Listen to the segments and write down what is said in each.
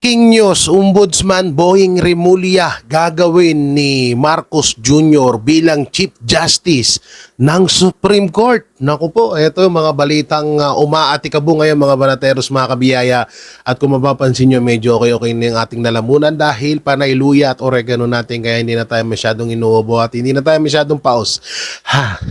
King News, Ombudsman Boying Rimulya gagawin ni Marcos Jr. bilang Chief Justice ng Supreme Court. Naku po, ito yung mga balitang umaatikabo ngayon mga banateros, mga kabiyaya. At kung mapapansin nyo, medyo okay na yung ating nalamunan dahil panay luya at oregano natin kaya hindi na tayo masyadong inuubo at hindi na tayo masyadong paus. Ha!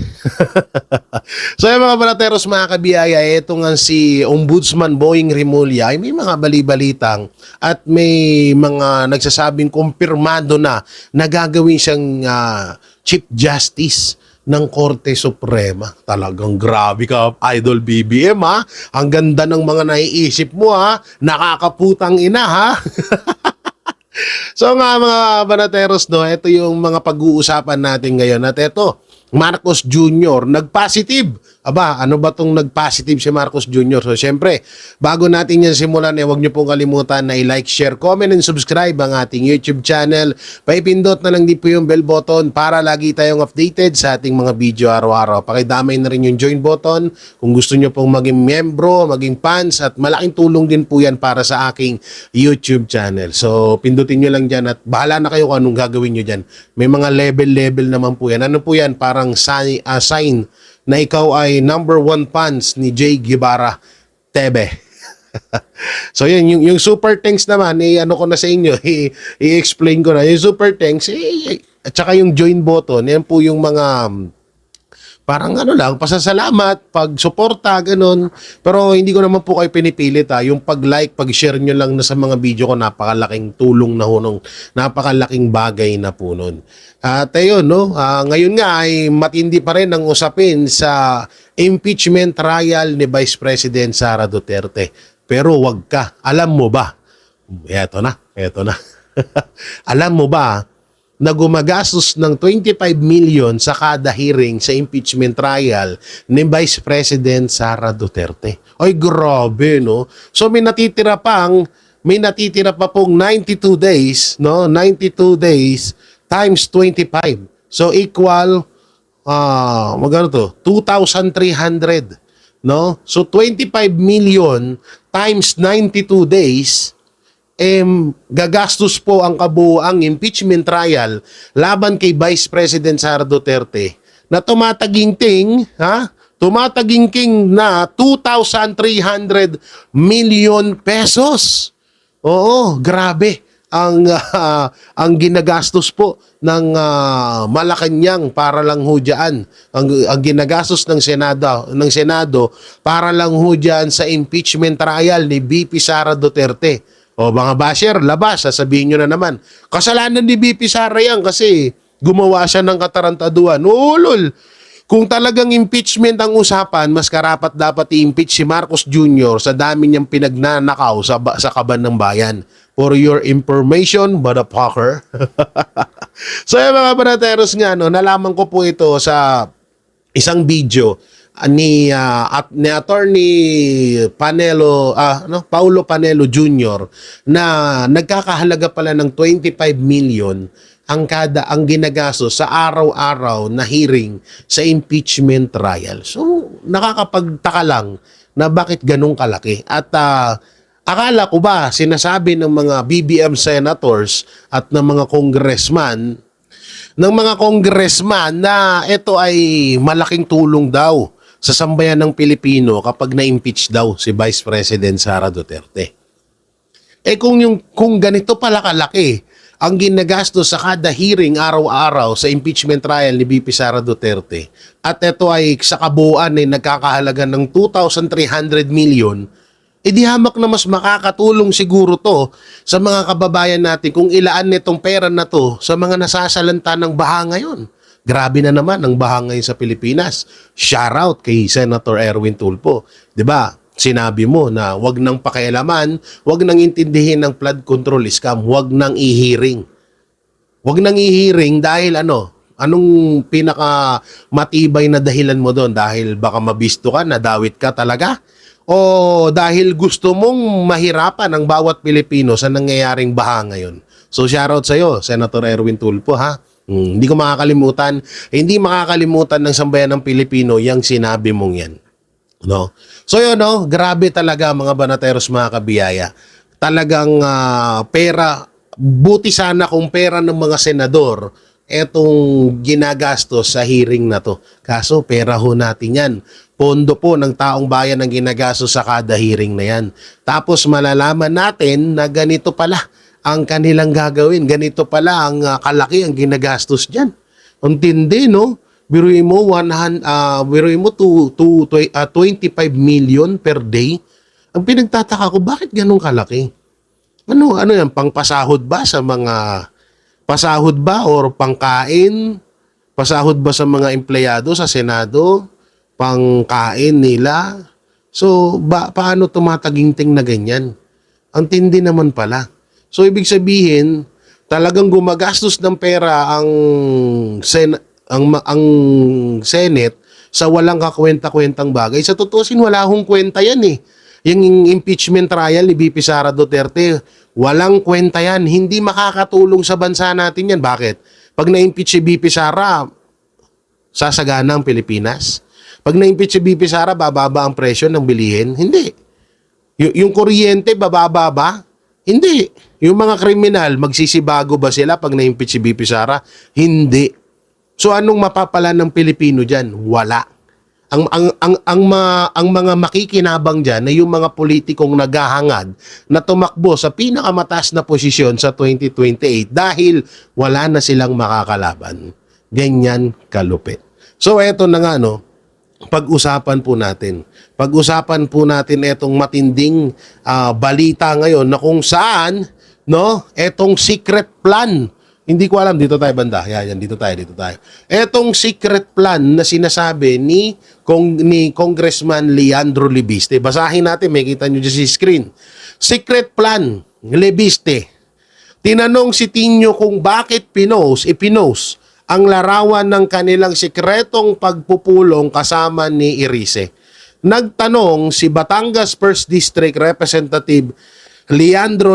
So yung mga banateros, mga kabiyaya, ito nga si Ombudsman Boying Rimulya ay may mga balibalitang at may mga nagsasabing kumpirmado na gagawin siyang Chief Justice ng Korte Suprema. Talagang grabe ka, Idol BBM ha. Ang ganda ng mga naiisip mo ha. Nakakaputang ina ha. So nga mga banateros, no, ito yung mga pag-uusapan natin ngayon. At ito, Marcos Jr. nag-positive. Aba, ano ba tong nag-positive si Marcos Jr.? So, syempre, bago natin yan simulan, huwag niyo pong kalimutan na i-like, share, comment, and subscribe ang ating YouTube channel. Paipindot na lang din po yung bell button para lagi tayong updated sa ating mga video araw-araw. Pakidamay na rin yung join button kung gusto niyo pong maging membro, maging fans, at malaking tulong din po yan para sa aking YouTube channel. So, pindutin nyo lang dyan at bahala na kayo kung anong gagawin nyo dyan. May mga level naman po yan. Ano po yan? Parang sign na ikaw ay number 1 fans ni Jay Guevara Tebe. So yun, yung super thanks naman, ano ko na sa inyo, i-explain ko na. Yung super thanks, at saka yung join button, yan po yung mga parang ano lang, pasasalamat, pag-suporta, ganun. Pero hindi ko naman po kayo pinipilit ha. Yung pag-like, pag-share nyo lang na sa mga video ko, napakalaking tulong na hunong, napakalaking bagay na po nun. At ayun, no, ngayon nga ay matindi pa rin ang usapin sa impeachment trial ni Vice President Sara Duterte. Pero wag ka, alam mo ba? Eto na. Alam mo ba na gumagastos ng 25 million sa kada hearing sa impeachment trial ni Vice President Sara Duterte. Ay, grabe, no? So, may natitira pa pong 92 days, no? 92 days times 25. So, equal, magkano to? 2,300, no? So, 25 million times 92 days, gagastos po ang kabuuang impeachment trial laban kay Vice President Sara Duterte na tumatagingking na 2,300 million pesos. Oo, grabe ang ginagastos po ng Malacanang para lang hudyaan. Ang ginagastos ng Senado para lang hudyaan sa impeachment trial ni VP Sara Duterte. O mga basher, labas, sasabihin nyo na naman. Kasalanan ni VP Sara yan kasi gumawa siya ng katarantaduan. Ulol! Kung talagang impeachment ang usapan, mas karapat dapat i-impeach si Marcos Jr. sa dami niyang pinagnanakaw sa kaban ng bayan. For your information, motherfucker. So yung mga banateros nga, no, nalaman ko po ito sa isang video ni Attorney Paulo Panelo Jr. na nagkakahalaga pala ng 25 million ang ginagastos sa araw-araw na hearing sa impeachment trial. So nakakapagtaka lang na bakit ganun kalaki. At akala ko ba sinasabi ng mga BBM senators at ng mga congressman na ito ay malaking tulong daw sa sambayan ng Pilipino kapag na-impeach daw si Vice President Sara Duterte. Kung ganito pala kalaki ang ginagastos sa kada hearing araw-araw sa impeachment trial ni VP Sara Duterte at ito ay sa kabuuan ay nagkakahalaga ng 2,300 million, di hamak na mas makakatulong siguro to sa mga kababayan natin kung ilaan nitong pera na to sa mga nasasalanta ng baha ngayon. Grabe na naman ang baha ngayon sa Pilipinas. Shout out kay Senator Erwin Tulfo. 'Di ba? Sinabi mo na wag nang pakialaman, wag nang intindihin ng flood control scam, wag nang i-hearing. Wag nang i-hearing dahil anong pinaka matibay na dahilan mo doon? Dahil baka mabisto ka, nadawit ka talaga? O dahil gusto mong mahirapan ang bawat Pilipino sa nangyayaring baha ngayon? So shoutout sa iyo, Senator Erwin Tulfo ha. Hindi hindi makakalimutan ng sambayan ng Pilipino yung sinabi mong yan. No? So yun, no? Grabe talaga mga banateros, mga kabiyaya. talagang pera, buti sana kung pera ng mga senador etong ginagastos sa hearing na to. Kaso pera ho natin yan. Pondo po ng taong bayan ang ginagastos sa kada hearing na yan. Tapos malalaman natin na ganito pala ang kanilang gagawin. Ganito pala ang kalaki ang ginagastos dyan. Ang tindi, no? Biruin mo, 25 million per day. Ang pinagtataka ko, bakit ganun kalaki? Ano yan? Pangpasahod ba sa mga pasahod ba or pangkain? Pasahod ba sa mga empleyado sa Senado? Pangkain nila? So, paano tumataginting na ganyan? Ang tindi naman pala. So, ibig sabihin, talagang gumagastos ng pera ang Senate sa walang kakwenta-kwentang bagay. Sa tutusin, wala hong kwenta yan eh. Yung impeachment trial ni VP Sara Duterte, walang kwenta yan. Hindi makakatulong sa bansa natin yan. Bakit? Pag na-impeach si VP Sara, sasagana ang Pilipinas. Pag na-impeach si VP Sara, bababa ang presyo ng bilihin? Hindi. Yung kuryente, bababa ba? Hindi. Yung mga kriminal, magsisibago ba sila pag na-impeach si VP Sara? Hindi. So anong mapapala ng Pilipino dyan? Wala. Ang mga makikinabang dyan ay yung mga politikong naghahangad na tumakbo sa pinakamataas na posisyon sa 2028 dahil wala na silang makakalaban. Ganyan kalupit. So eto na nga, no, pag-usapan po natin. Pag-usapan po natin etong matinding balita ngayon na kung saan, no, etong secret plan. Hindi ko alam, dito tayo banda. Yan, dito tayo. Etong secret plan na sinasabi ni Congressman Leandro Libiste. Basahin natin, may kita nyo dyan sa screen. Secret plan, Libiste. Tinanong si Tinio kung bakit ipinost ang larawan ng kanilang sikretong pagpupulong kasama ni Irice. Nagtanong si Batangas 1st District Representative Legarda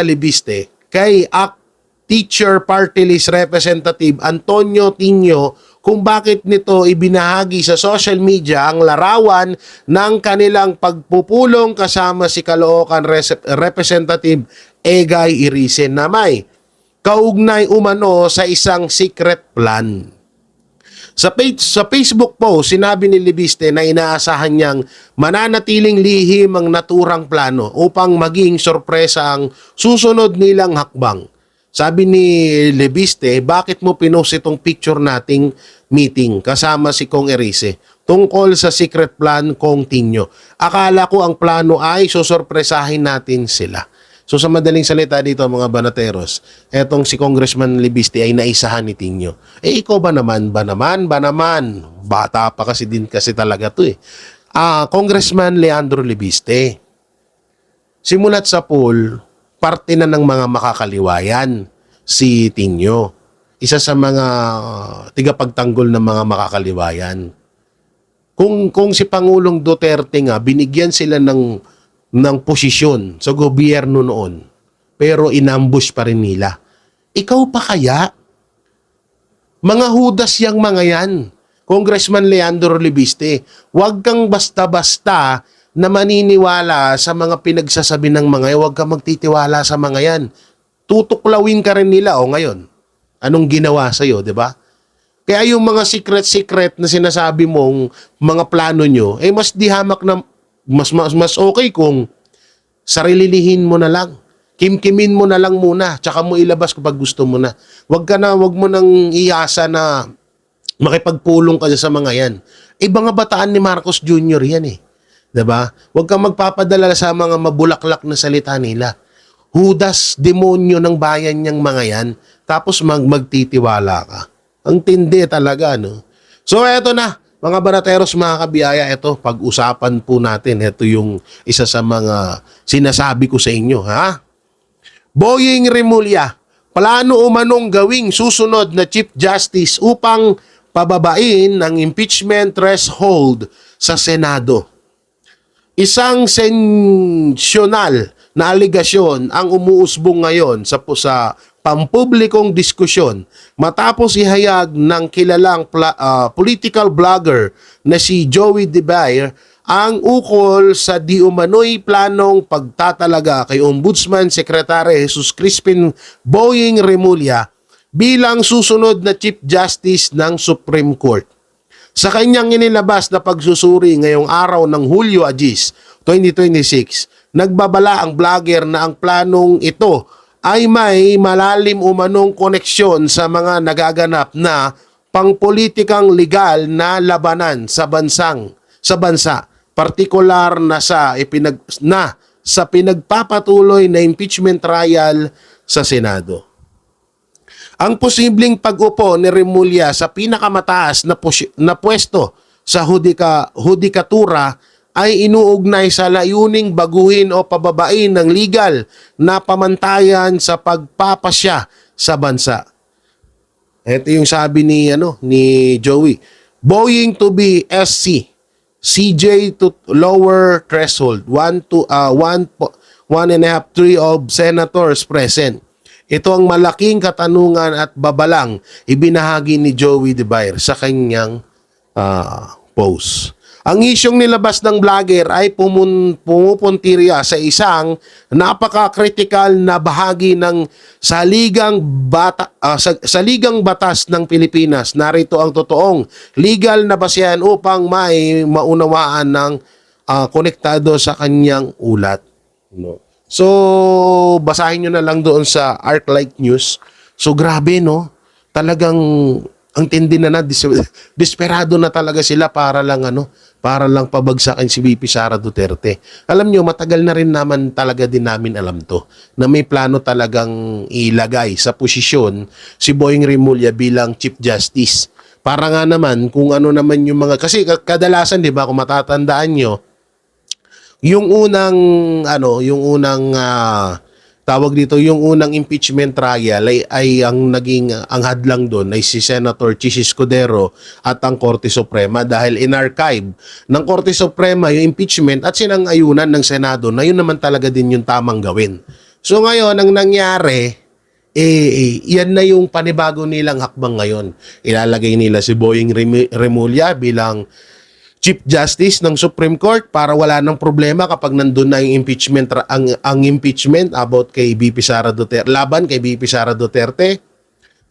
Libiste kay Teacher Party List Representative Antonio Tinio kung bakit nito ibinahagi sa social media ang larawan ng kanilang pagpupulong kasama si Caloocan Representative Egay Irice na may kaugnay umano sa isang secret plan. Sa Facebook post, sinabi ni Libiste na inaasahan niyang mananatiling lihim ang naturang plano upang maging sorpresa ang susunod nilang hakbang. Sabi ni Libiste, bakit mo pinost itong picture nating meeting kasama si Kong Irice tungkol sa secret plan Kong Tinio? Akala ko ang plano ay susorpresahin natin sila. So sa madaling salita dito mga banateros, etong si Congressman Libiste ay naisahan ni Tinio. Ikaw ba naman? Bata pa kasi din kasi talaga to eh. Congressman Leandro Libiste, simulat sa poll, parte na ng mga makakaliwayan si Tinio. Isa sa mga tigapagtanggol ng mga makakaliwayan. Kung si Pangulong Duterte nga, binigyan sila ng posisyon sa gobyerno noon, pero inambush pa rin nila. Ikaw pa kaya? Mga hudas yang mga yan. Congressman Leandro Libiste, huwag kang basta-basta na maniniwala sa mga pinagsasabi ng mga yan. Huwag kang magtitiwala sa mga yan. Tutuklawin ka rin nila. O ngayon, anong ginawa sa'yo, di ba? Kaya yung mga secret na sinasabi mong mga plano nyo, mas dihamak na, mas okay kung sarililihin mo na lang. Kimkimin mo na lang muna, tsaka mo ilabas kapag gusto mo na. Huwag mo nang iasa na makipagpulong ka sa mga yan. Mga bataan ni Marcos Jr. yan eh. Diba? Huwag kang magpapadala sa mga mabulaklak na salita nila. Hudas, demonyo ng bayan niyang mga yan, tapos magtitiwala ka. Ang tindi talaga, no? So, eto na, mga banateros, mga kabiyaya, eto, pag-usapan po natin. Ito yung isa sa mga sinasabi ko sa inyo, ha? Boying Remulla, plano umanong gawing susunod na Chief Justice upang pababain ang impeachment threshold sa Senado. Isang sensasyonal na aligasyon ang umuusbong ngayon sa pampublikong diskusyon matapos ihayag ng kilalang political blogger na si Joey De Bayer ang ukol sa di umano'y planong pagtatalaga kay Ombudsman Secretary Jesus Crispin Boying Remulla bilang susunod na Chief Justice ng Supreme Court. Sa kanyang inilabas na pagsusuri ngayong araw ng Hulyo 2026, nagbabala ang vlogger na ang planong ito ay may malalim umanong koneksyon sa mga nagaganap na pangpolitikang legal na labanan sa bansa, partikular na sa pinagpapatuloy na impeachment trial sa Senado. Ang posibleng pag-upo ni Remulla sa pinakamataas na pwesto sa hudikatura ay inuugnay sa layuning baguhin o pababain ng legal na pamantayan sa pagpapasya sa bansa. Ito yung sabi ni Joey. Boying to be SC, CJ to lower threshold, 1.5, 3 of senators present. Ito ang malaking katanungan at babalang ibinahagi ni Joey De Baer sa kanyang post. Ang isyong nilabas ng vlogger ay pumupuntirya sa isang napaka-critical na bahagi ng saligang batas ng Pilipinas. Narito ang totoong legal na basehan upang may maunawaan ng konektado sa kanyang ulat. No. So, basahin nyo na lang doon sa ArcLight News. So, grabe, no? Talagang ang tindi na desperado na talaga sila para lang pabagsakin si VP Sara Duterte. Alam nyo, matagal na rin naman talaga din namin alam to, na may plano talagang ilagay sa posisyon si Boying Remulla bilang Chief Justice. Para nga naman, kung ano naman yung mga, kasi kadalasan, di ba, kung matatandaan nyo, yung unang yung unang impeachment trial ay ang naging ang hadlang doon ay si Senator Chis Escudero at ang Korte Suprema dahil in-archive ng Korte Suprema yung impeachment at sinang-ayunan ng Senado na yun naman talaga din yung tamang gawin. So ngayon, ang nangyari, yan na yung panibago nilang hakbang ngayon. Ilalagay nila si Boying Remulla bilang Chief Justice ng Supreme Court para wala nang problema kapag nandun na yung impeachment, ang impeachment about kay BP Sara Duterte, laban kay BP Sara Duterte.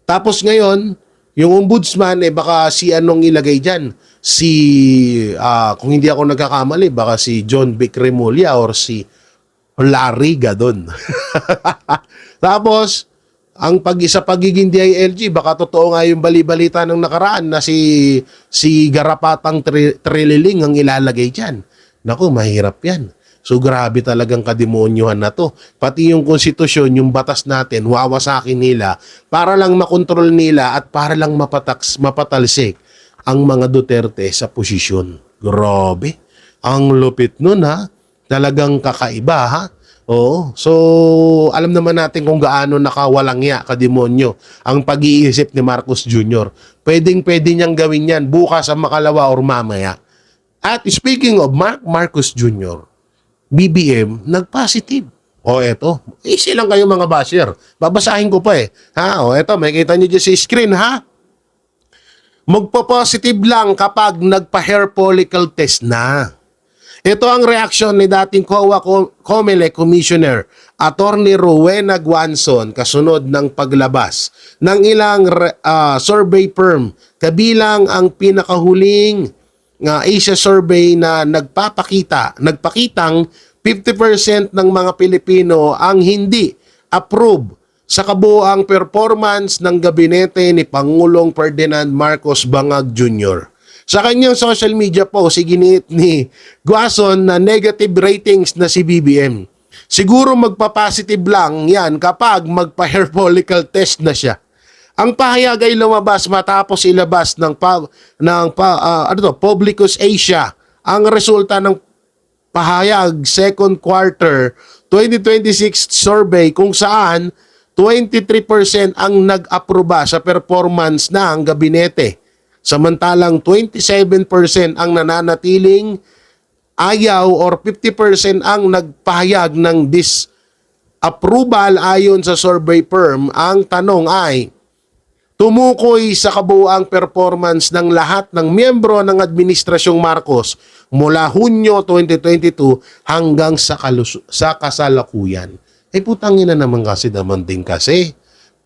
Tapos ngayon, yung ombudsman, baka si anong ilagay dyan? Kung hindi ako nagkakamali, baka si John Vic Remulla or si Larry Gadon. Tapos, ang pagiging DILG, baka totoo nga yung bali-balita ng nakaraan na si Garapatang Trililing ang ilalagay dyan. Naku, mahirap yan. So grabe talagang kademonyohan na to. Pati yung konstitusyon, yung batas natin, wawasakin nila para lang makontrol nila at para lang mapatalsik ang mga Duterte sa posisyon. Grabe. Ang lupit nun, ha. Talagang kakaiba, ha. Oo. So, alam naman natin kung gaano nakawalangya, kademonyo, ang pag-iisip ni Marcos Jr. Pwedeng-pwede niyang gawin yan bukas ang makalawa or mamaya. At speaking of Marcos Jr., BBM, nag-positive. O eto, easy lang kayo mga basher. Babasahin ko pa Ha? O eto, may kita niyo dyan sa screen, ha? Magpo-positive lang kapag nagpa-hair follicle test na. Ito ang reaksyon ni dating COA COMELEC Commissioner Attorney Rowena Guanzon kasunod ng paglabas ng ilang survey firm kabilang ang pinakahuling Asia survey na nagpakitang 50% ng mga Pilipino ang hindi approve sa kabuoang performance ng gabinete ni Pangulong Ferdinand Marcos Bangag Jr. Sa kanyang social media post, iginiit ni Guason na negative ratings na si BBM. Siguro magpa-positive lang yan kapag magpa-hair follicle test na siya. Ang pahayag ay lumabas matapos ilabas ng Publicus Asia ang resulta ng pahayag second quarter 2026 survey kung saan 23% ang nag-aproba sa performance ng gabinete. Samantalang 27% ang nananatiling ayaw or 50% ang nagpahayag ng disapproval ayon sa survey firm. Ang tanong ay, tumukoy sa kabuuang performance ng lahat ng miyembro ng Administrasyong Marcos mula Hunyo 2022 hanggang sa kasalukuyan. Putang ina naman kasi.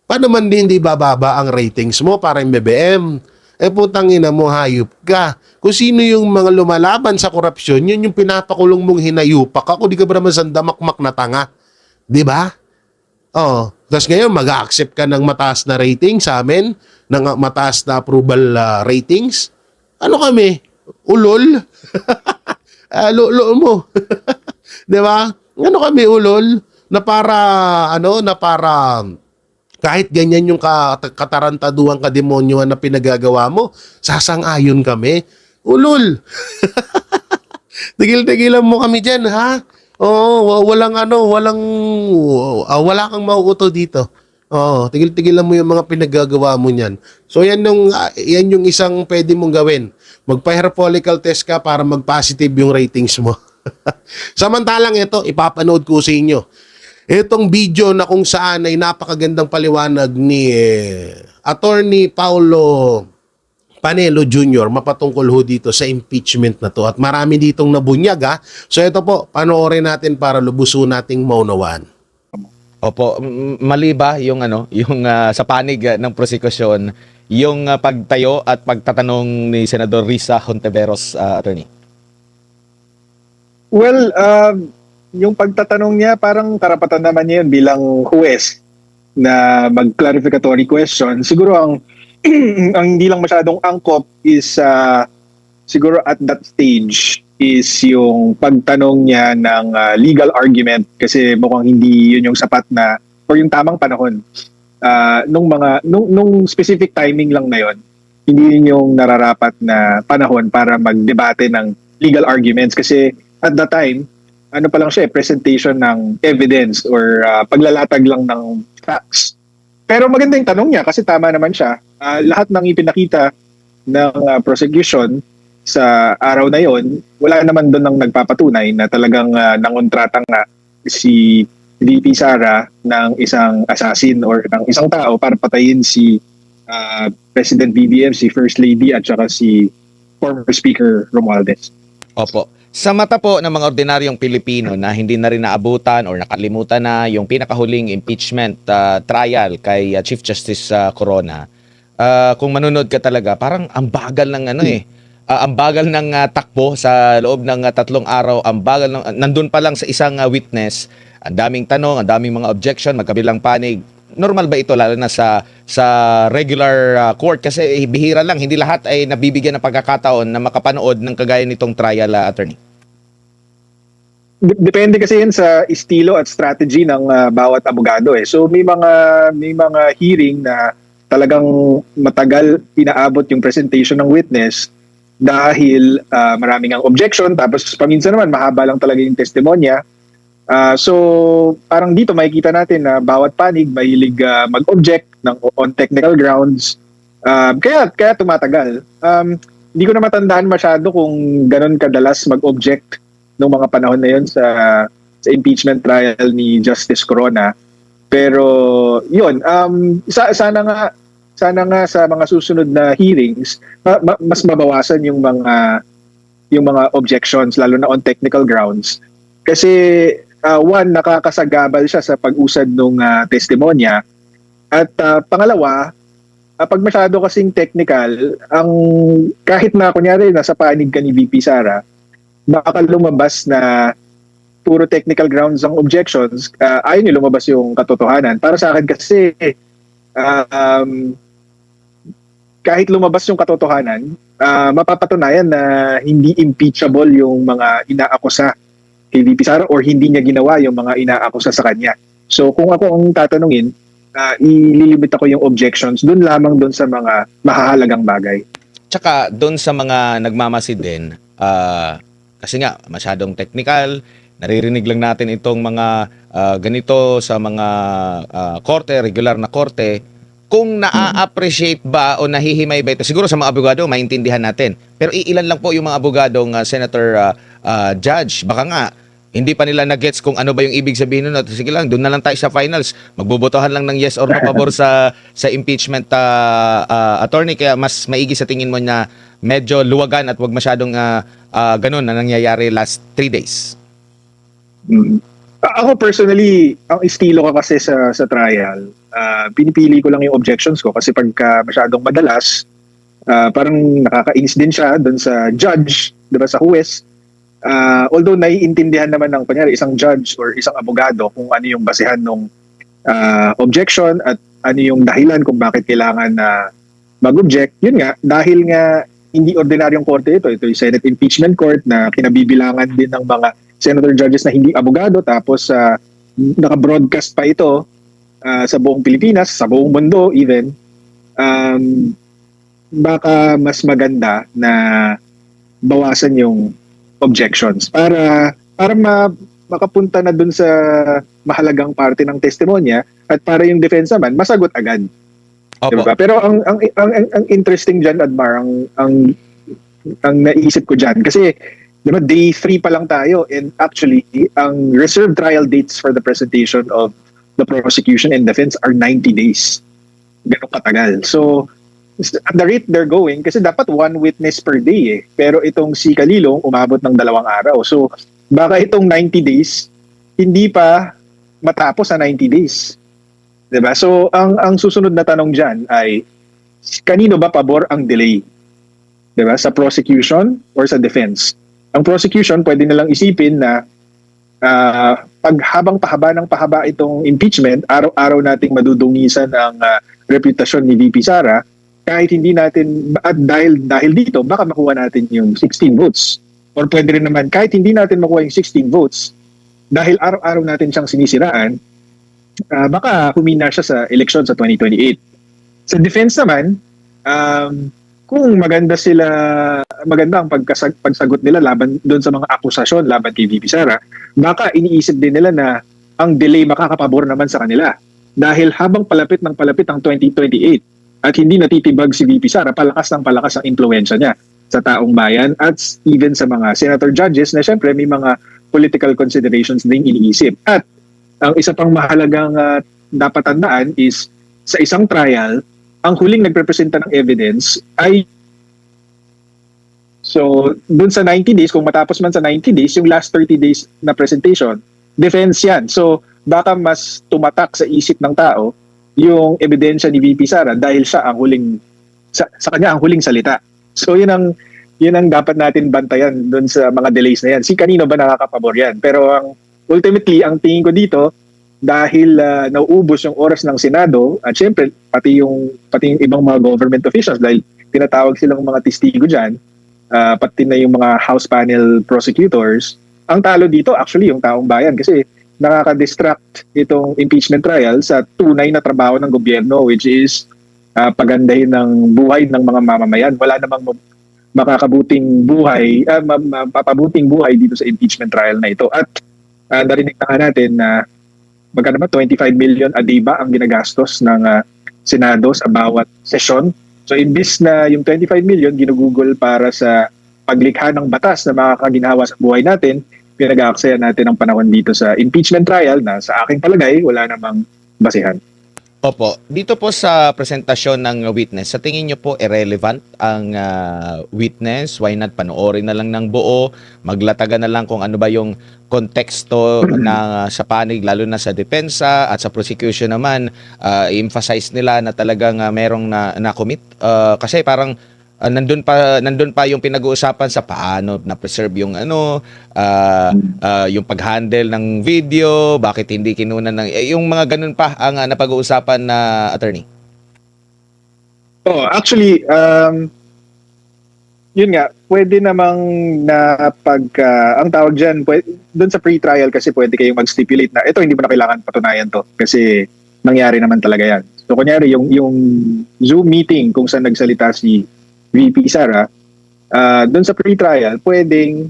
Paano man din hindi bababa ang ratings mo para yung BBM? Putang ina mo, hayop ka. Kung sino yung mga lumalaban sa korupsyon, yun yung pinapakulong mong hinayupak. Ako di ka ba naman sandamakmak na tanga? Di ba? Oh, tapos ngayon mag-accept ka ng mataas na rating sa amin, ng mataas na approval ratings. Ano kami? Ulol? Lulo mo. 'Di ba? Ano kami ulol na para kahit ganyan yung katarantaduhan kademonyohan na pinagagawa mo, sasang-ayon kami. Ulol. Tigil-tigilan mo kami diyan, ha? Oo, wala kang mauuto dito. Oo, tigil-tigilan mo yung mga pinagagawa mo niyan. So yan yung isang pwede mong gawin. Magpa-hair follicle test ka para mag-positive yung ratings mo. Samantalang ito, ipapanood ko sa inyo. Itong video na kung saan ay napakagandang paliwanag ni Attorney Paulo Panelo Jr. mapatungkol ho dito sa impeachment na to. At marami ditong nabunyag, ha. So ito po, panoorin natin para lubuso nating maunawaan. Opo, mali ba yung sa panig ng prosekusyon, yung pagtayo at pagtatanong ni Senador Risa Hontiveros, attorney? Well, yung pagtatanong niya, parang karapatan naman niya yun bilang huwes na mag-clarificatory question. Siguro ang hindi lang masyadong angkop is siguro at that stage is yung pagtanong niya ng legal argument kasi mukhang hindi yun yung sapat na or yung tamang panahon nung specific timing lang na yun. Hindi yun yung nararapat na panahon para magdebate ng legal arguments kasi at that time ano pa lang siya, presentation ng evidence or paglalatag lang ng facts. Pero maganda yung tanong niya kasi tama naman siya. Lahat ng ipinakita ng prosecution sa araw na yon, wala naman doon ng nagpapatunay na talagang nangontrata nga si VP Sara ng isang assassin or ng isang tao para patayin si President BBM, si First Lady at saka si former Speaker Romualdez. Opo. Sa mata po ng mga ordinaryong Pilipino na hindi na rin naabutan or nakalimutan na yung pinakahuling impeachment trial kay Chief Justice Corona, kung manunod ka talaga, parang ang bagal ng ang bagal ng takbo sa loob ng 3 araw, ang bagal ng nandun pa lang sa isang witness, ang daming tanong, ang daming mga objection, magkabilang panig. Normal ba ito lalo na sa regular court kasi bihira lang, hindi lahat ay nabibigyan ng pagkakataon na makapanood ng kagaya nitong trial, attorney? Depende kasi yun sa estilo at strategy ng bawat abogado eh. So may mga hearing na talagang matagal pinaabot yung presentation ng witness dahil maraming ang objection tapos paminsan naman mahaba lang talaga yung testimonya. So parang dito makikita natin na bawat panig mahilig mag-object on technical grounds. Kaya tumatagal. Hindi ko na matandaan masyado kung ganun kadalas mag-object noong mga panahon na yun sa impeachment trial ni Justice Corona. Pero yun, sana nga sa mga susunod na hearings mas mabawasan yung mga objections lalo na on technical grounds. Kasi one, nakakasagabal siya sa pag-usad ng testimonya. At pangalawa, pag masyado kasing technical, kahit na kunyari nasa panig ka ni VP Sara, baka lumabas na puro technical grounds ang objections, ayaw niyo lumabas yung katotohanan. Para sa akin kasi, kahit lumabas yung katotohanan, mapapatunayan na hindi impeachable yung mga inaakusa kay VP Sara or hindi niya ginawa yung mga inaakusa sa kanya. So kung ako ang tatanungin, ililimit ako yung objections dun lamang dun sa mga mahahalagang bagay. Tsaka doon sa mga nagmamasid din, kasi nga masyadong technical, naririnig lang natin itong mga ganito sa mga korte, regular na korte, kung na-appreciate ba o nahihimay ba ito. Siguro sa mga abogado, maintindihan natin. Pero iilan lang po yung mga abogadong senator, judge. Baka nga, hindi pa nila na-gets kung ano ba yung ibig sabihin nun. At sige lang, doon na lang tayo sa finals. Magbobotohan lang ng yes or no pabor sa impeachment, attorney. Kaya mas maigi sa tingin mo na medyo luwagan at wag masyadong ganun na nangyayari last 3 days. Mm. Ako personally, ang estilo ko kasi sa trial, pinipili ko lang yung objections ko kasi pagka masyadong madalas, parang nakakainis din siya doon sa judge, 'di ba, sa huwes. Although naiintindihan naman ng kunyari isang judge or isang abogado kung ano yung basehan ng objection at ano yung dahilan kung bakit kailangan na mag-object. Yun nga, dahil nga hindi ordinaryong korte ito yung Senate Impeachment Court na kinabibilangan din ng mga senator judges na hindi abogado, tapos naka-broadcast pa ito sa buong Pilipinas, sa buong mundo even. Baka mas maganda na bawasan yung objections para makapunta na dun sa mahalagang parte ng testimonya at para yung defense naman masagot agad. Opo. Diba? Pero ang interesting diyan, Admar, ang naisip ko diyan kasi 'di ba day 3 pa lang tayo, and actually ang reserved trial dates for the presentation of the prosecution and defense are 90 days. Ganun katagal. So at the rate they're going, kasi dapat one witness per day pero itong si Calilong umabot ng 2 araw. So baka itong 90 days hindi pa matapos sa 90 days. 'Di ba? So ang susunod na tanong diyan ay kanino ba pabor ang delay? 'Di ba? Sa prosecution or sa defense? Ang prosecution pwede na lang isipin na pag habang pahaba ng pahaba itong impeachment, araw-araw nating madudungisan ang reputasyon ni VP Sara. Kahit hindi natin, at dahil dito, baka makuha natin yung 16 votes. Or pwede rin naman, kahit hindi natin makuha yung 16 votes, dahil araw-araw natin siyang sinisiraan, baka humina siya sa eleksyon sa 2028. Sa defense naman, kung maganda ang pagsagot nila laban doon sa mga akusasyon laban kay VP Sara, baka iniisip din nila na ang delay makakapabor naman sa kanila. Dahil habang palapit ng palapit ang 2028, at hindi natitibag si VP Sara, palakas ang impluwensya niya sa taong bayan at even sa mga senator judges na syempre may mga political considerations din iniisip. At ang isa pang mahalagang dapat tandaan is sa isang trial, ang huling nagrepresenta ng evidence ay so dun sa 90 days, kung matapos man sa 90 days, yung last 30 days na presentation, defense yan. So baka mas tumatak sa isip ng tao yung ebidensya ni VP Sara dahil siya ang huling sa kanya ang huling salita. So yun ang dapat natin bantayan doon sa mga delays na yan. Si kanino ba nakakapabor yan? Pero ultimately ang tingin ko dito, dahil nauubos yung oras ng Senado at syempre pati yung ibang mga government officials dahil tinatawag silang mga testigo diyan, pati na yung mga House panel prosecutors, ang talo dito actually yung taong bayan kasi nakaka-distract itong impeachment trial sa tunay na trabaho ng gobyerno, which is pagandahin ng buhay ng mga mamamayan. Wala namang makakabuting buhay, mapapabuting buhay dito sa impeachment trial na ito. At narinig na nga natin na magkano ba, 25 million a day ba ang ginagastos ng Senado sa bawat sesyon. So imbis na yung 25 million ginugugol para sa paglikha ng batas na makakaginawa sa buhay natin, pinag-aaksaya natin ang panahon dito sa impeachment trial na sa aking palagay wala namang basihan. Opo, dito po sa presentasyon ng witness, sa tingin nyo po irrelevant ang witness? Why not panoorin na lang ng buo, maglatagan na lang kung ano ba yung konteksto na sa panig, lalo na sa depensa at sa prosecution naman, i-emphasize nila na talagang merong na-commit? Kasi parang nandun pa yung pinag-uusapan sa paano na-preserve yung yung pag-handle ng video, bakit hindi kinunan ng yung mga ganun pa ang napag-uusapan na attorney. Oh, actually yun nga, pwede namang ang tawag diyan, doon sa pre-trial kasi pwede kayong mag-stipulate na ito hindi mo na kailangan patunayan to kasi nangyari naman talaga yan. So kunyari yung Zoom meeting kung saan nagsalita si VP Sara, doon sa pre-trial, pwedeng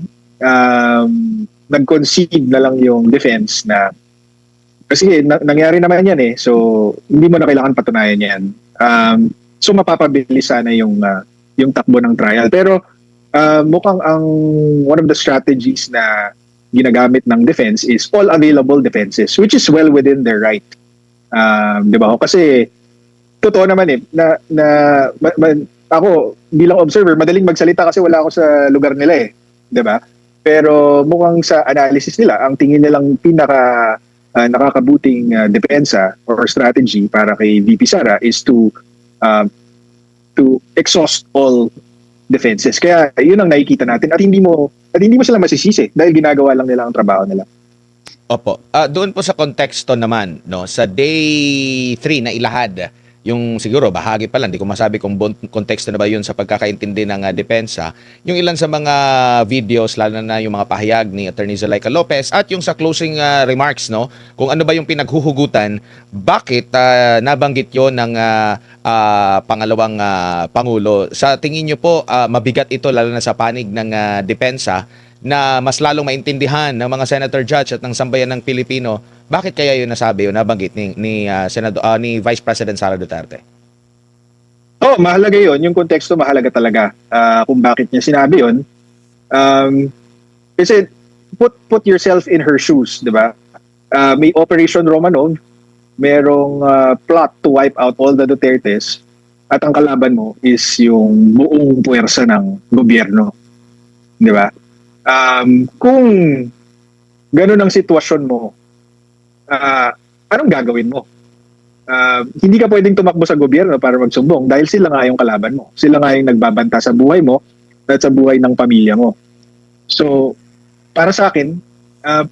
nag-concede na lang yung defense na kasi nangyari naman yan so hindi mo na kailangan patunayan yan. So mapapabilis sana yung takbo ng trial. Pero mukhang one of the strategies na ginagamit ng defense is all available defenses, which is well within their right. Di ba? Kasi totoo naman ako bilang observer, madaling magsalita kasi wala ako sa lugar nila eh. Di ba? Pero mukhang sa analysis nila, ang tingin nilang pinaka nakakabuting depensa or strategy para kay VP Sara is to exhaust all defenses. Kaya yun ang nakikita natin at hindi mo sila masisisi dahil ginagawa lang nila ang trabaho nila. Opo. Doon po sa konteksto naman, no, sa day 3 na ilahad, yung siguro bahagi pa lang, di ko masabi kung konteksto na ba yun sa pagkakaintindi ng depensa, yung ilan sa mga videos, lalo na yung mga pahayag ni Attorney Zulaika Lopez at yung sa closing remarks, no, kung ano ba yung pinaghuhugutan, bakit nabanggit yun ng pangalawang Pangulo. Sa tingin nyo po, mabigat ito lalo na sa panig ng depensa na mas lalong maintindihan ng mga senator judge at ng sambayan ng Pilipino. Bakit kaya yun nasabi yun, nabanggit ni Vice President Sara Duterte? Oh, mahalaga yun. Yung konteksto mahalaga talaga kung bakit niya sinabi yun. Kasi put yourself in her shoes, di ba? May Operation Romanov, merong plot to wipe out all the Dutertes, at ang kalaban mo is yung buong puwersa ng gobyerno. Di ba? Kung ganun ang sitwasyon mo, anong gagawin mo? Hindi ka pwedeng tumakbo sa gobyerno para magsumbong dahil sila nga yung kalaban mo. Sila nga yung nagbabanta sa buhay mo at sa buhay ng pamilya mo. So, para sa akin,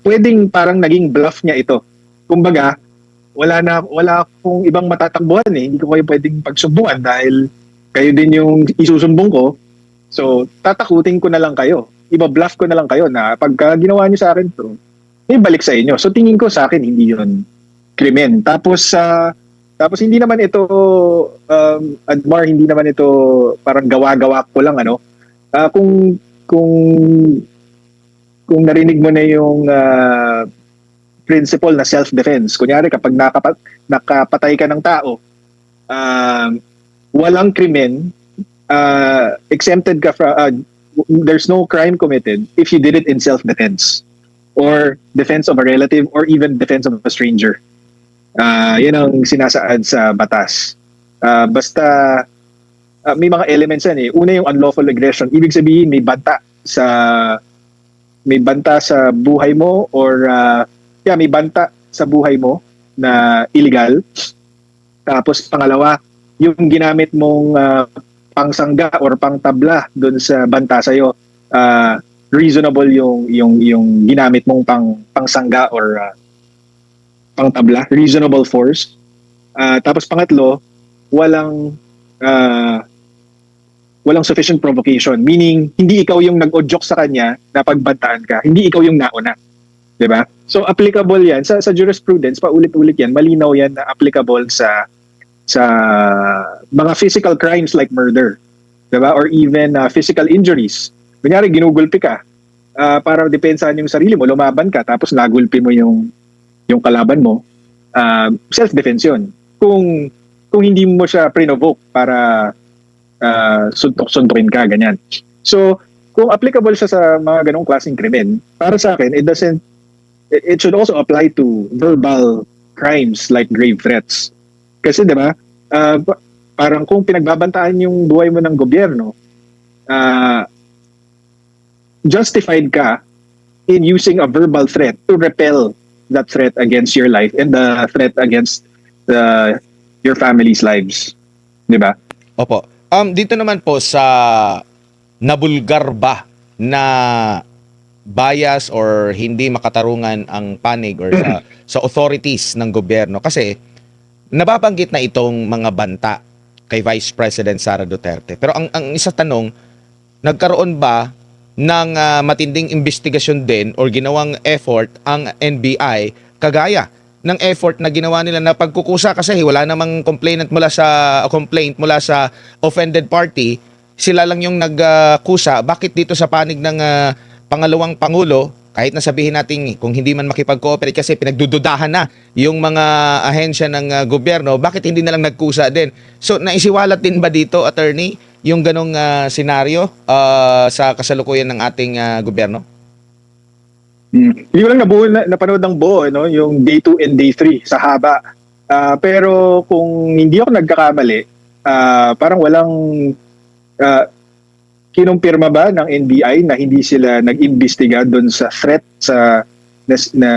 pwedeng parang naging bluff niya ito. Kumbaga, wala akong ibang matatakbuhan eh. Hindi ko kayo pwedeng pagsumbungan dahil kayo din yung isusumbong ko. So, tatakutin ko na lang kayo. Iba-bluff ko na lang kayo na pagka ginawa niyo sa akin to, may balik sa inyo. So tingin ko sa akin hindi yun krimen. Tapos hindi naman ito Admar, hindi naman ito parang gawa-gawa ko lang ano. Kung narinig mo na yung principle na self-defense. Kunyari kapag nakapatay ka ng tao, walang krimen, exempted ka from there's no crime committed if you did it in self-defense or defense of a relative or even defense of a stranger. Yan ang sinasaad sa batas. Basta may mga elements yan eh. Una yung unlawful aggression. Ibig sabihin may banta sa buhay mo or may banta sa buhay mo na illegal. Tapos pangalawa, yung ginamit mong pangsangga or pangtabla doon sa banta sa'yo, reasonable yung ginamit mong pangsangga or pangtabla, reasonable force. Tapos pangatlo, walang sufficient provocation, meaning hindi ikaw yung nag-odyok sa kanya na pagbantaan ka, hindi ikaw yung nauna. 'Di ba? So applicable 'yan sa jurisprudence, paulit-ulit 'yan, malinaw 'yan na applicable sa mga physical crimes like murder, 'di ba? Or even physical injuries. Kunyari ginugulpi ka, para depensahan yung sarili mo, lumaban ka tapos nagulpi mo yung kalaban mo, self-defense 'yun. Kung hindi mo siya pre-provoke para suntok-suntokin ka, ganyan. So, kung applicable siya sa mga ganong klaseng krimen, para sa akin, it should also apply to verbal crimes like grave threats. Kasi 'di ba, parang kung pinagbabantaan yung buhay mo ng gobyerno, justified ka in using a verbal threat to repel that threat against your life and the threat against your family's lives. 'Di ba? Opo. Dito naman po sa nabulgar ba na bias or hindi makatarungan ang panig or sa authorities ng gobyerno, kasi nababanggit na itong mga banta kay Vice President Sara Duterte. Pero ang isa tanong, nagkaroon ba ng matinding investigasyon din or ginawang effort ang NBI kagaya ng effort na ginawa nila na pagkukusa, kasi wala namang complaint mula sa offended party, sila lang yung nagkusa. Bakit dito sa panig ng pangalawang Pangulo, kahit na sabihin natin kung hindi man makipag-cooperate kasi pinagdududahan na yung mga ahensya ng gobyerno, bakit hindi na lang nagkusa din? So naisiwalat din ba dito, attorney, yung ganong senaryo sa kasalukuyan ng ating gobyerno? Hindi ko lang napanood ng buo, no? Yung day 2 and day 3 sa haba. Pero kung hindi ako nagkakamali, parang walang ah, kinumpirma ba ng NBI na hindi sila nag-imbestiga doon sa threat sa na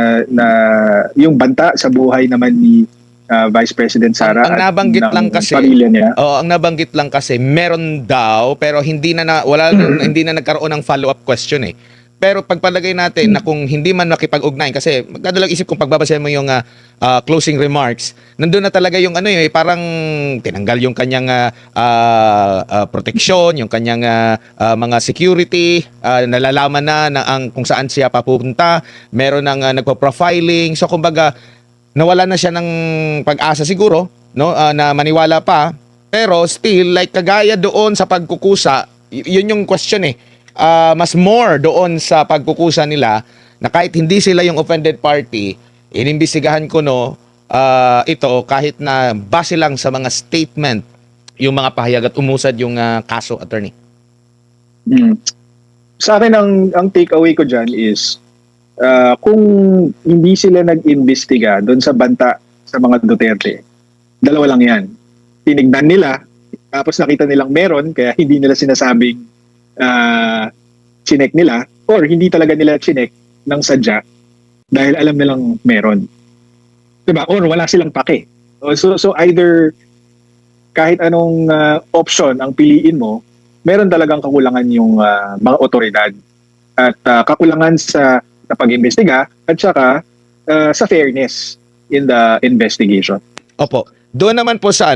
yung banta sa buhay naman ni Vice President Sara Ang at nabanggit ng lang kasi, pamilya niya. ang nabanggit lang kasi meron daw pero hindi na wala hindi na nagkaroon ng follow-up question eh. Pero pagpalagay natin na kung hindi man makipag-ugnayan kasi magkadalang isip kung pagbabasahin mo yung closing remarks, nandun na talaga yung ano eh, parang tinanggal yung kanyang proteksyon, yung kanyang mga security, nalalaman na ang kung saan siya papunta, meron ng nagpo-profiling. So kumbaga nawala na siya ng pag-asa siguro, no, na maniwala pa. Pero still like kagaya doon sa pagkukusa, yun yung question eh. Mas more doon sa pagkukusa nila na kahit hindi sila yung offended party, inimbestigahan ko ito kahit na base lang sa mga statement yung mga pahayag at umusad yung kaso, attorney. Sa akin ang takeaway ko diyan is kung hindi sila nag-imbestiga doon sa banta sa mga Duterte, dalawa lang 'yan. Tinignan nila tapos nakita nilang meron kaya hindi nila sinasabing chinek nila or hindi talaga nila chinek ng sadya dahil alam nilang meron. Diba? Or wala silang pake. So either kahit anong option ang piliin mo, meron talagang kakulangan yung mga otoridad at kakulangan sa pag-imbestiga at saka sa fairness in the investigation. Opo. Doon naman po sa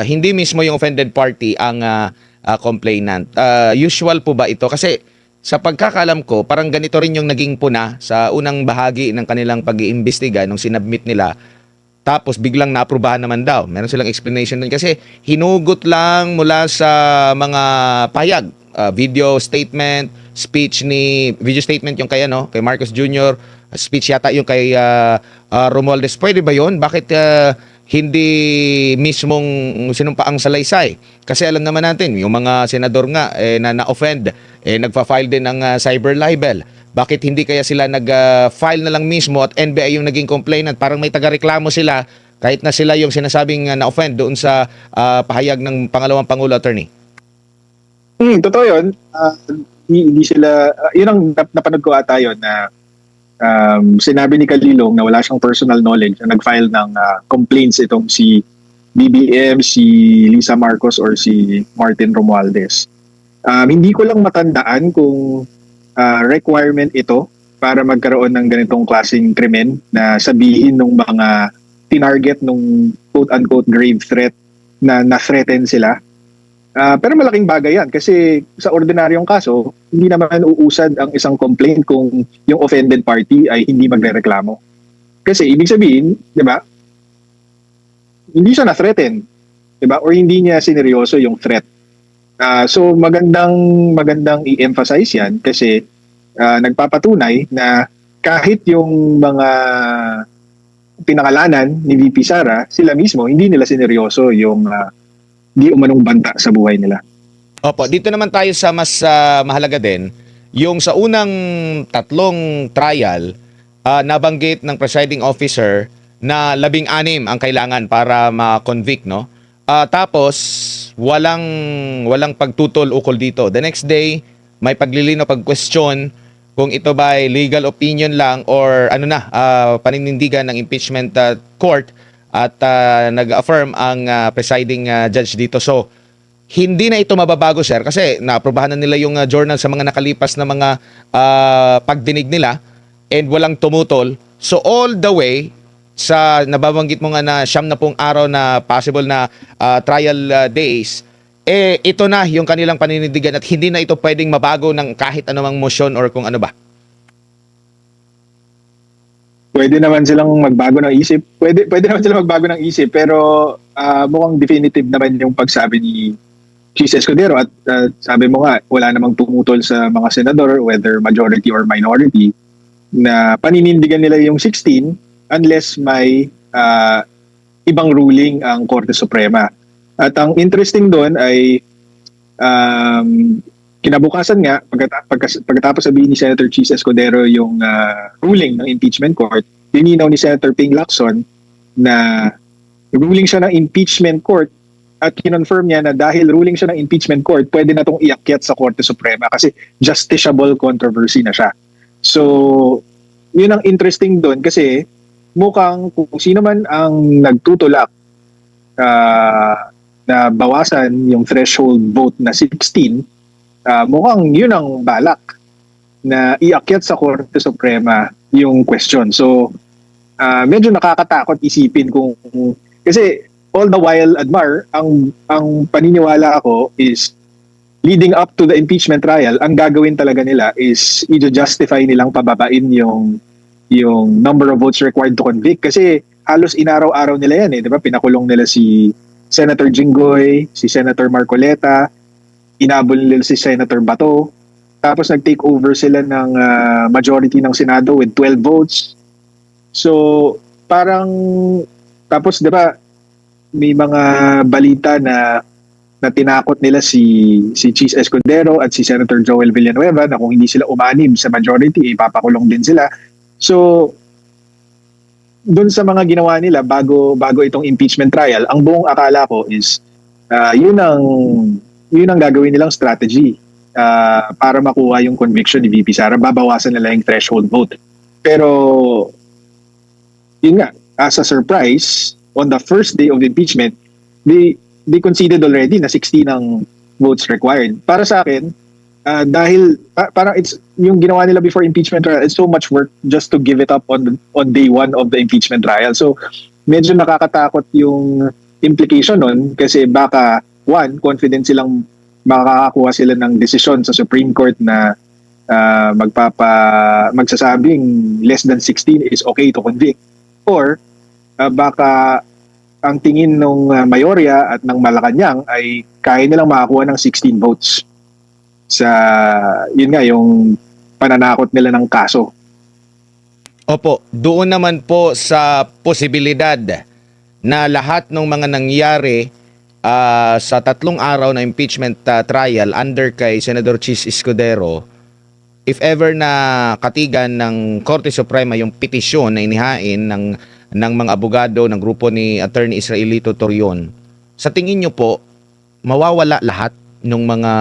hindi mismo yung offended party ang complainant. Usual po ba ito? Kasi sa pagkakalam ko, parang ganito rin yung naging puna sa unang bahagi ng kanilang pag-iimbestiga nung sinubmit nila. Tapos biglang naaprubahan naman daw. Meron silang explanation doon kasi hinugot lang mula sa mga payag, video statement, video statement yung kay kay Marcos Jr., speech yata yung kay Romualdez. Pwede ba 'yon? Bakit hindi mismong sinumpaang salaysay? Kasi alam naman natin, yung mga senador nga na-offend, nagfa-file din ng cyber libel. Bakit hindi kaya sila nag-file na lang mismo at NBI yung naging complainant? Parang may taga-reklamo sila kahit na sila yung sinasabing na-offend doon sa pahayag ng pangalawang Pangulo, attorney. Totoo yun. Hindi sila, yun ang napanood ko ata yun na sinabi ni Calilong na wala siyang personal knowledge na nag-file ng complaints itong si BBM, si Lisa Marcos or si Martin Romualdez. Hindi ko lang matandaan kung requirement ito para magkaroon ng ganitong klaseng krimen na sabihin ng mga tinarget nung quote-unquote grave threat na na-threaten sila. Pero malaking bagay yan kasi sa ordinaryong kaso, hindi naman uusad ang isang complaint kung yung offended party ay hindi magrereklamo. Kasi ibig sabihin, di ba, hindi siya na-threaten, di ba? Or hindi niya sineryoso yung threat. So magandang i-emphasize yan kasi nagpapatunay na kahit yung mga pinangalanan ni VP Sara, sila mismo, hindi nila sineryoso yung di umanong banta sa buhay nila. Opo, dito naman tayo sa mas mahalaga din. Yung sa unang tatlong trial, nabanggit ng presiding officer na 16 ang kailangan para ma-convict, no? Tapos walang pagtutol ukol dito. The next day, may paglilino, pag-question kung ito ba ay legal opinion lang or paninindigan ng impeachment court at nag-affirm ang presiding judge dito. So, hindi na ito mababago, sir, kasi naaprobahan na nila yung journal sa mga nakalipas na mga pagdinig nila and walang tumutol. So, all the way sa nababanggit mo nga na 70 araw na possible na trial days, ito na yung kanilang paninindigan at hindi na ito pwedeng mabago ng kahit anumang motion or kung ano ba. Pwede naman silang magbago ng isip. Pwede naman silang magbago ng isip pero mukhang definitive naman yung pagsabi ni Chis Escudero at sabi mo nga wala namang tumutol sa mga senador whether majority or minority na paninindigan nila yung 16 unless may ibang ruling ang Korte Suprema. At ang interesting doon ay Kinabukasan nga, pagkatapos sabihin ni Senator Cheese Escudero yung ruling ng impeachment court, lininaw ni Senator Ping Lacson na ruling siya ng impeachment court at kinonfirm niya na dahil ruling siya ng impeachment court, pwede na itong iakyat sa Korte Suprema kasi justiciable controversy na siya. So, yun ang interesting doon kasi mukhang kung sino man ang nagtutulak na bawasan yung threshold vote na 16, mukhang yun ang balak na iakyat sa Korte Suprema yung question. So, medyo nakakatakot isipin kung kasi all the while, Admar, ang paniniwala ako is leading up to the impeachment trial, ang gagawin talaga nila is i-justify nilang pababain yung number of votes required to convict. Kasi halos inaraw-araw nila yan eh. Di ba? Pinakulong nila si Senator Jinggoy, si Senator Marcoleta, inabol nila si Senator Bato. Tapos nag-take over sila ng majority ng Senado with 12 votes. So, parang, tapos di ba, may mga balita na tinakot nila si Cheese Escudero at si Senator Joel Villanueva na kung hindi sila umanib sa majority, ipapakulong din sila. So, dun sa mga ginawa nila bago itong impeachment trial, ang buong akala ko is yun ang gagawin nilang strategy para makuha yung conviction ni VP Sara. Babawasan nila yung threshold vote. Pero, yun nga, as a surprise, on the first day of the impeachment, they conceded already na 16 ang votes required. Para sa akin, dahil parang it's yung ginawa nila before impeachment trial, it's so much work just to give it up on day one of the impeachment trial. So medyo nakakatakot yung implication nun kasi baka one, confident silang makakakuha sila ng desisyon sa Supreme Court na magsasabing less than 16 is okay to convict, or baka ang tingin ng mayorya at ng Malacanang ay kaya nilang makakuha ng 16 votes sa, yun nga, yung pananakot nila ng kaso. Opo, doon naman po sa posibilidad na lahat ng mga nangyari sa 3 araw na impeachment trial under kay Senator Cheese Escudero, if ever na katigan ng Korte Suprema yung petisyon na inihain ng mga abogado ng grupo ni Attorney Israelito Torion, sa tingin nyo po, mawawala lahat ng mga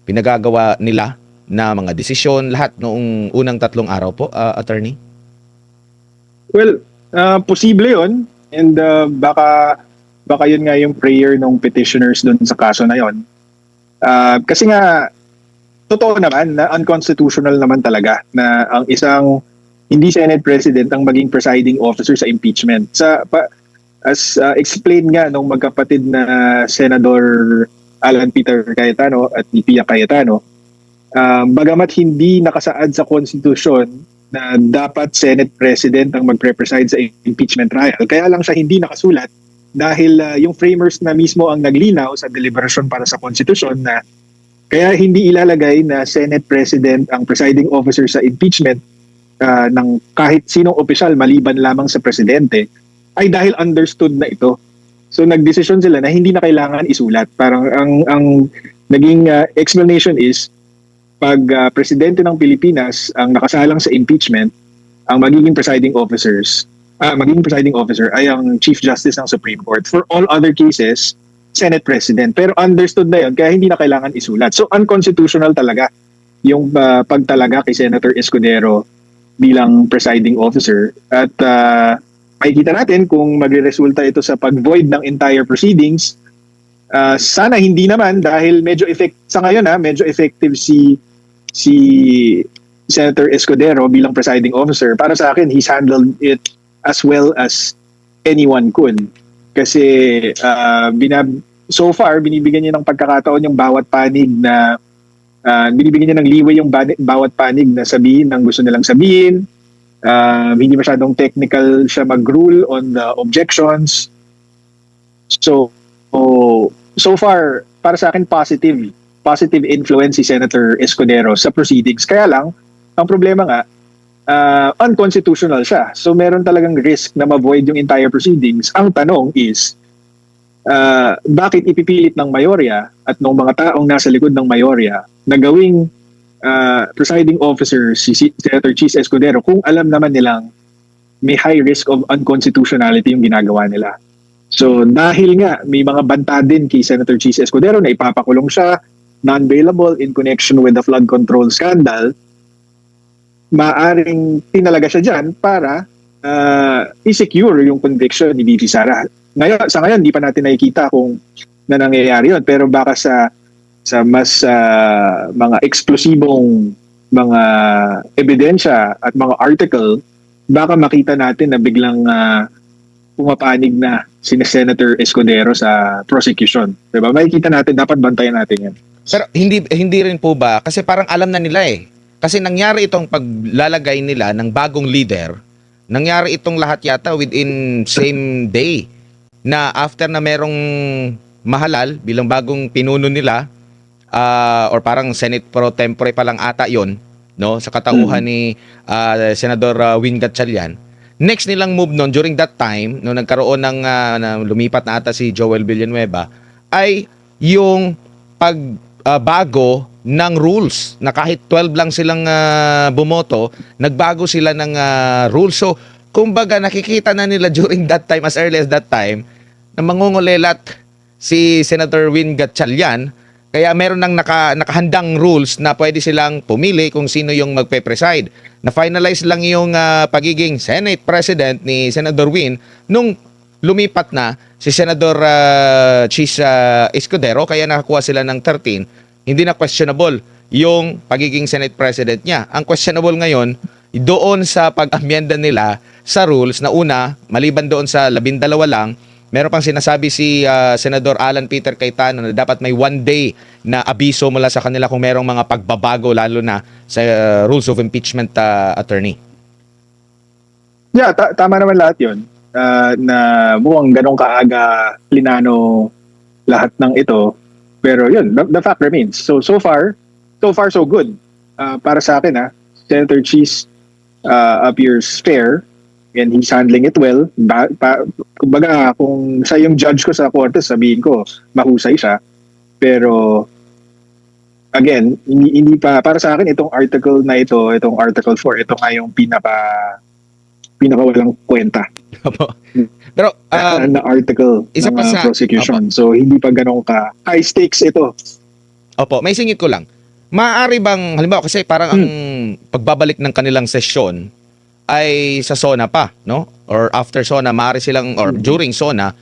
pinagagawa nila na mga desisyon, lahat noong unang 3 araw po, Attorney? Well, posible yun. And baka yun nga yung prayer ng petitioners doon sa kaso na yun. Kasi nga, totoo naman na unconstitutional naman talaga na ang isang hindi Senate President ang maging presiding officer sa impeachment. As explained nga nung magkapatid na Senador Alan Peter Cayetano at ni Pia Cayetano, bagamat hindi nakasaad sa konstitusyon na dapat Senate President ang magpre-preside sa impeachment trial, kaya lang siya hindi nakasulat dahil yung framers na mismo ang naglinaw sa deliberasyon para sa konstitusyon na kaya hindi ilalagay na Senate President ang presiding officer sa impeachment ng kahit sinong opisyal maliban lamang sa presidente, ay dahil understood na ito. So nagdesisyon sila na hindi na kailangan isulat. Parang ang naging explanation is pag presidente ng Pilipinas ang nakasalang sa impeachment, ang magiging presiding officer ay ang Chief Justice ng Supreme Court. For all other cases, Senate President. Pero understood na yun, kaya hindi na kailangan isulat. So unconstitutional talaga yung pagtalaga kay Senator Escudero bilang presiding officer. At makikita natin kung magre-resulta ito sa pag-void ng entire proceedings. Sana hindi naman dahil medyo medyo effective si Senator Escudero bilang presiding officer. Para sa akin, he's handled it as well as anyone could. Kasi so far, binibigyan niya ng pagkakataon yung bawat panig na binibigyan niya ng leeway yung bawat panig na sabihin ang gusto nilang sabihin. Hindi masyadong technical siya mag-rule on the objections. So far, para sa akin, positive influence si Senator Escudero sa proceedings. Kaya lang, ang problema nga, unconstitutional siya. So meron talagang risk na ma-void yung entire proceedings. Ang tanong is, bakit ipipilit ng mayorya at ng mga taong nasa likod ng mayorya na gawing presiding officer si Senator Cheese Escudero kung alam naman nilang may high risk of unconstitutionality yung ginagawa nila. So dahil nga may mga banta din kay Senator Cheese Escudero na ipapakulong siya, non-bailable in connection with the flood control scandal, maaring tinalaga siya dyan para i-secure yung conviction ni BP Sara. Sa ngayon, di pa natin nakikita kung na nangyayari yun. Pero baka sa mas mga eksplosibong mga ebidensya at mga article, baka makita natin na biglang pumapanig na si Senator Escudero sa prosecution. Diba? Makikita natin, dapat bantayan natin yan. Pero hindi rin po ba, kasi parang alam na nila eh. Kasi nangyari itong paglalagay nila ng bagong leader, nangyari itong lahat yata within same day, na after na merong mahalal bilang bagong pinuno nila, or parang Senate pro tempore pa lang ata yon, no, sa katauhan ni Senador Win Gatchalian. Next nilang move noon during that time, no, nagkaroon ng lumipat na ata si Joel Villanueva, ay yung pagbago ng rules, na kahit 12 lang silang bumoto, nagbago sila ng rules. So, kumbaga nakikita na nila during that time, as early as that time, na mangungulelat si Senator Win Gatchalian. Kaya meron ng nakahandang rules na pwede silang pumili kung sino yung magpe-preside. Na-finalize lang yung pagiging Senate President ni Senador Win nung lumipat na si Senador Cheese Escudero, kaya nakakuha sila ng 13. Hindi na questionable yung pagiging Senate President niya. Ang questionable ngayon, doon sa pag-amyenda nila sa rules na una, maliban doon sa 12 lang, meron pang sinasabi si Senador Alan Peter Cayetano na dapat may 1 day na abiso mula sa kanila kung merong mga pagbabago, lalo na sa rules of impeachment, attorney. Yeah, tama naman lahat yun. Na mukhang ganong kaaga plinano lahat ng ito. Pero yun, the fact remains. So far so good. Para sa akin, Senator Cheese appears fair and he's handling it well. Kumbaga, kung siya yung judge ko sa korte, sabihin ko, mahusay siya. Pero, again, hindi pa, para sa akin, itong article na ito, itong Article 4, ito nga yung pinaka walang kwenta. Pero, na article isa ng pa sa prosecution. So, hindi pa ganun ka high stakes ito. Opo, may singit ko lang. Maaari bang, halimbawa kasi parang ang pagbabalik ng kanilang sesyon ay sa SONA pa, no? Or after SONA, maaari silang, or during SONA,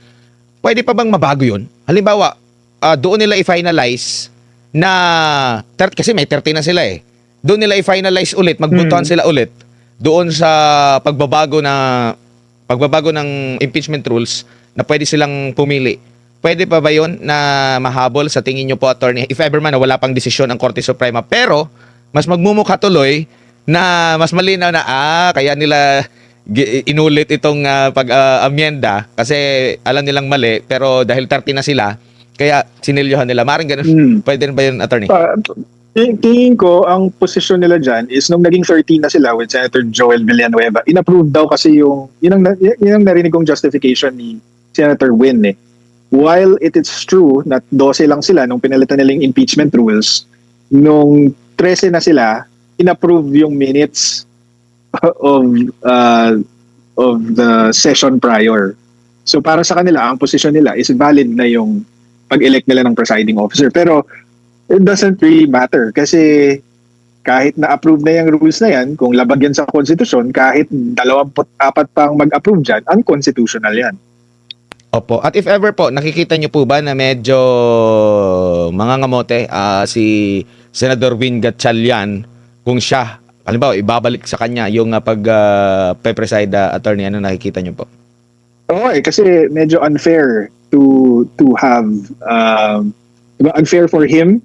pwede pa bang mabago yun? Halimbawa, doon nila i-finalize na, kasi may 30 na sila eh. Doon nila i-finalize ulit, magbotohan sila ulit doon sa pagbabago ng impeachment rules na pwede silang pumili. Pwede pa ba yun na mahabol sa tingin nyo po, attorney? If ever man na wala pang desisyon ang Korte Suprema, pero mas magmumukha tuloy na mas malinaw na kaya nila inulit itong pag-amyenda kasi alam nilang mali, pero dahil 30 na sila, kaya sinilyohan nila. Maring ganun. Pwede rin ba yun, attorney? Tingin ko, ang posisyon nila dyan is nung naging 13 na sila with Senator Joel Villanueva, in-approve daw kasi yun ang narinig kong justification ni Senator Win eh. While it is true na 12 lang sila nung pinalitan nilang impeachment rules, nung 13 na sila, in-approve yung minutes of the session prior. So para sa kanila, ang position nila is valid na yung pag-elect nila ng presiding officer. Pero it doesn't really matter kasi kahit na-approve na yung rules na yan, kung labag yan sa konstitusyon, kahit 24 pang mag-approve dyan, unconstitutional yan. Opo. At if ever po, nakikita nyo po ba na medyo mangangamote si Senador Win Gatchalian kung siya, halimbawa, ibabalik sa kanya yung pag-preside, attorney, ano nakikita nyo po? Oo kasi medyo unfair to have unfair for him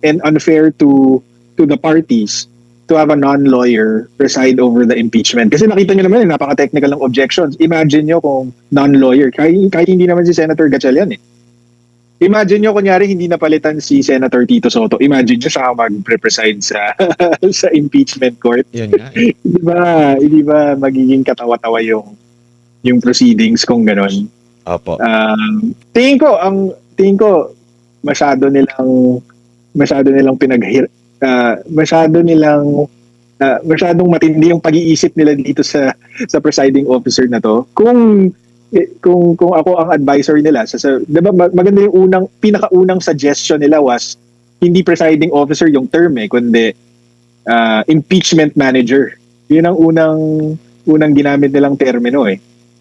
and unfair to the parties to have a non-lawyer preside over the impeachment. Kasi nakita nyo naman, napaka-technical ng objections. Imagine nyo kung non-lawyer, kahit hindi naman si Senator Gatchalian eh. Imagine nyo, kunyari, hindi napalitan si Senator Tito Soto. Imagine nyo siya mag-preside sa sa impeachment court. Yun nga eh. Hindi ba magiging katawa-tawa yung proceedings kung gano'n? Opo. Tingin ko masyado nilang masyadong matindi yung pag-iisip nila dito sa presiding officer na to. Kung ako ang advisor nila, 'di ba maganda yung pinakaunang suggestion nila was hindi presiding officer yung term kundi impeachment manager. Yun ang unang ginamit nilang termino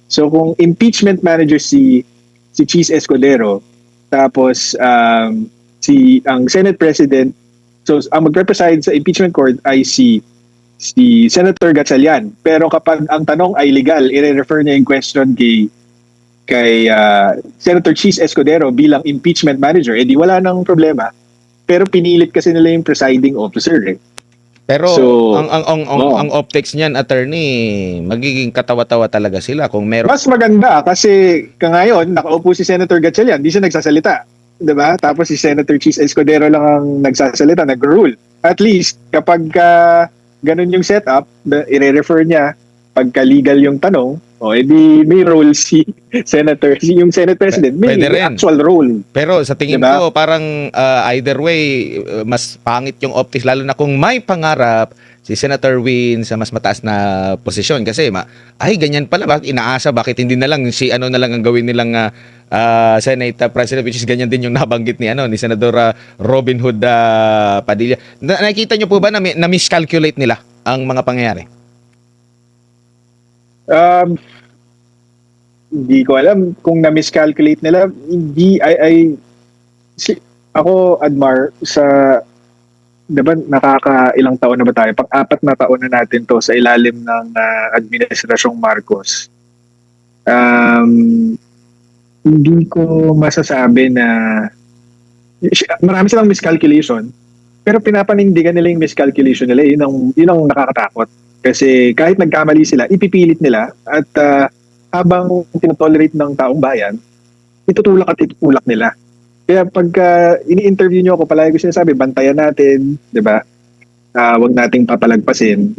So kung impeachment manager si Cheese Escudero, tapos ang Senate President, so ang magre-preside sa impeachment court ay si Senator Gatchalian. Pero kapag ang tanong ay legal, i-refer niya yung question kay Senator Cheese Escudero bilang impeachment manager, di wala nang problema. Pero pinilit kasi nila yung presiding officer Pero So, ang optics niyan, attorney, magiging katawa-tawa talaga sila kung meron. Mas maganda kasi ngayon, nakaupo si Senator Gatchalian, di siya nagsasalita. 'Di ba? Tapos si Senator Cheese Escudero lang ang nagsasalita, nag-rule. At least, kapag ganun yung setup, i-refer niya, pagka legal yung tanong, edi may role yung Senate President, may Pwede rin. actual role. Pero sa tingin Diba? ko, parang either way, mas pangit yung optics, lalo na kung may pangarap si Senator Win sa mas mataas na posisyon. Kasi, ganyan pala, bakit inaasa, bakit hindi na lang, na lang ang gawin nilang Senate President, which is ganyan din yung nabanggit ni Senador Robin Hood Padilla. Nakikita niyo po ba na miscalculate nila ang mga pangyayari? Hindi ko alam kung na-miscalculate nila. Hindi, ako, Admar, diba nakakailang taon na ba tayo? Pang-4 na taon na natin to sa ilalim ng Administrasyong Marcos. Hindi ko masasabi na marami silang miscalculation, pero pinapanindigan nila yung miscalculation nila. Yun ang nakakatakot. Kasi kahit nagkamali sila, ipipilit nila at habang tinotolerate ng taong bayan, itutulak nila. Kaya pagka ini-interview nyo ako, palagi ko sinasabi, bantayan natin, di ba? Huwag nating papalagpasin.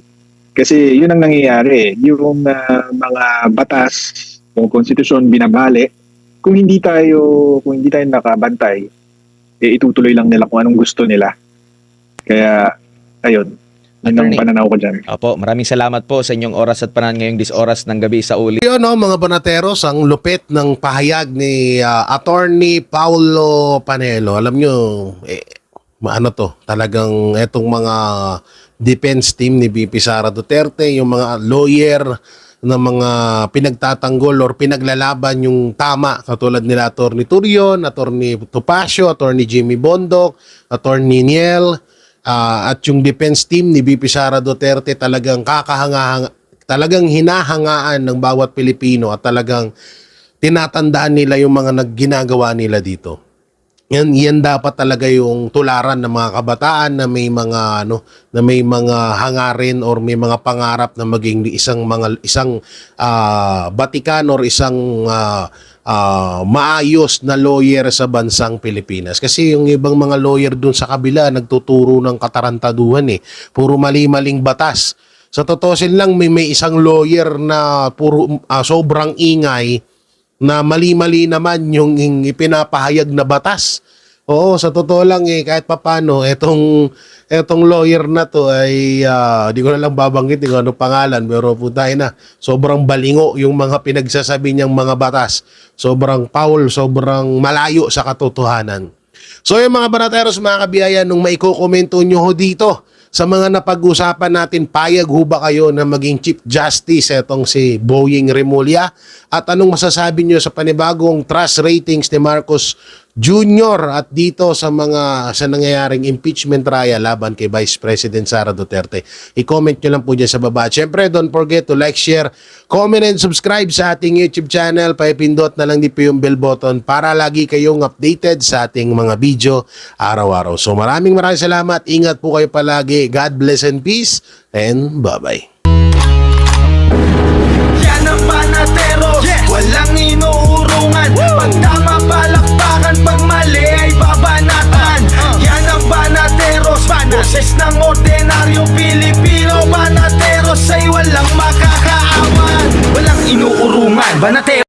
Kasi yun ang nangyayari. Yung mga batas, yung konstitusyon, binabali. Kung hindi tayo nakabantay, itutuloy lang nila kung anong gusto nila. Kaya, ayun. Yun ang pananaw ko dyan. Opo, maraming salamat po sa inyong oras at panahon ngayong 10 oras ng gabi sa uli. Yun mga banateros, ang lupit ng pahayag ni Attorney Paulo Panelo. Alam nyo, talagang etong mga defense team ni VP Sara Duterte, yung mga lawyer na mga pinagtatanggol or pinaglalaban yung tama, katulad nila Attorney Turion, Attorney Topacio, Attorney Jimmy Bondoc, Attorney Niel, at yung defense team ni VP Sara Duterte talagang talagang hinahangaan ng bawat Pilipino at talagang tinatandaan nila yung mga ginagawa nila dito. Yan dapat talaga yung tularan ng mga kabataan na may mga hangarin or may mga pangarap na maging isang batikan or isang maayos na lawyer sa bansang Pilipinas. Kasi yung ibang mga lawyer dun sa kabila nagtuturo ng katarantaduhan puro mali-maling batas. Sa totosin lang may isang lawyer na puro sobrang ingay na mali-mali naman yung ipinapahayag na batas. Oo, sa totoo lang kahit papano etong lawyer na to ay di ko na lang babanggit kung ano pangalan, pero putay na sobrang balingo yung mga pinagsasabi niyang mga batas. Sobrang foul, sobrang malayo sa katotohanan. So yung mga banateros, mga kabiyaya, nung maiko-komento nyo ho dito sa mga napag-usapan natin, payag ho ba kayo na maging Chief Justice etong si Boying Remulla? At anong masasabi nyo sa panibagong trust ratings ni Marcos Jr. at dito sa nangyayaring impeachment trial laban kay Vice President Sara Duterte? I-comment nyo lang po dyan sa baba. Siyempre, don't forget to like, share, comment, and subscribe sa ating YouTube channel. Paipindot na lang din po yung bell button para lagi kayong updated sa ating mga video araw-araw. So maraming salamat. Ingat po kayo palagi. God bless and peace. And bye-bye. Yan ang panatero, walang inuurungan. Pag tama palakpakan, pag mali ay babanatan. Yan ang banateros, boses ng ordinaryong Pilipino. Banateros ay walang makakaawan, walang inuurungan. Banateros